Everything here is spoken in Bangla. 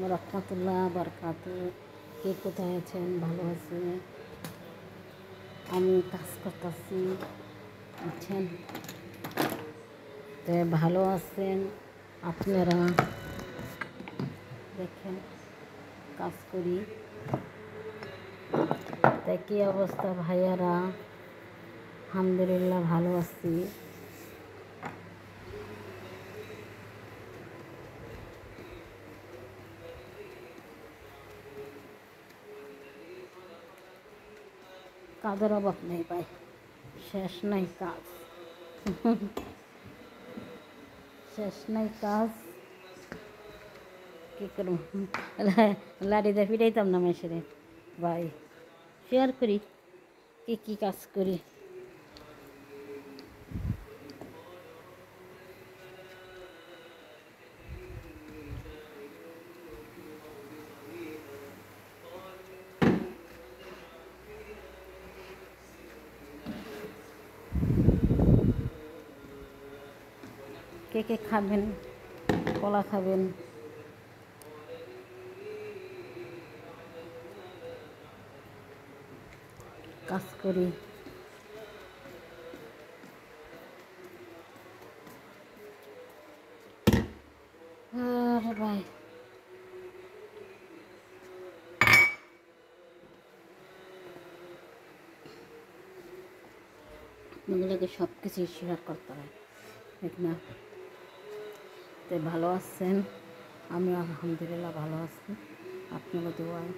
রহমতুল্লাহ বারকাতু। কে কোথায় আছেন? ভালো আছে? আমি কাজ করতেছি, বুঝছেন? তো ভালো আছেন আপনারা? দেখেন কাজ করি। তাই কী অবস্থা ভাইয়ারা? আলহামদুলিল্লাহ ভালো আছি। কাজের অভাব নেই ভাই, শেষ নাই কাজ। শেষ নাই কাজ। কী করব, লাড়িতে ফিরাইতাম না মেশিনে ভাই। শেয়ার করি কি কি কাজ করি। কে কে খাবেন? কলা খাবেন? কাজ করি। আরে ভাই, আপনাদেরকে সব কিছুই শেয়ার করতে হয়, ঠিক না? তো ভালো আছেন? আমি আলহামদুলিল্লাহ ভালো আছি, আপনারা দোয়ায়।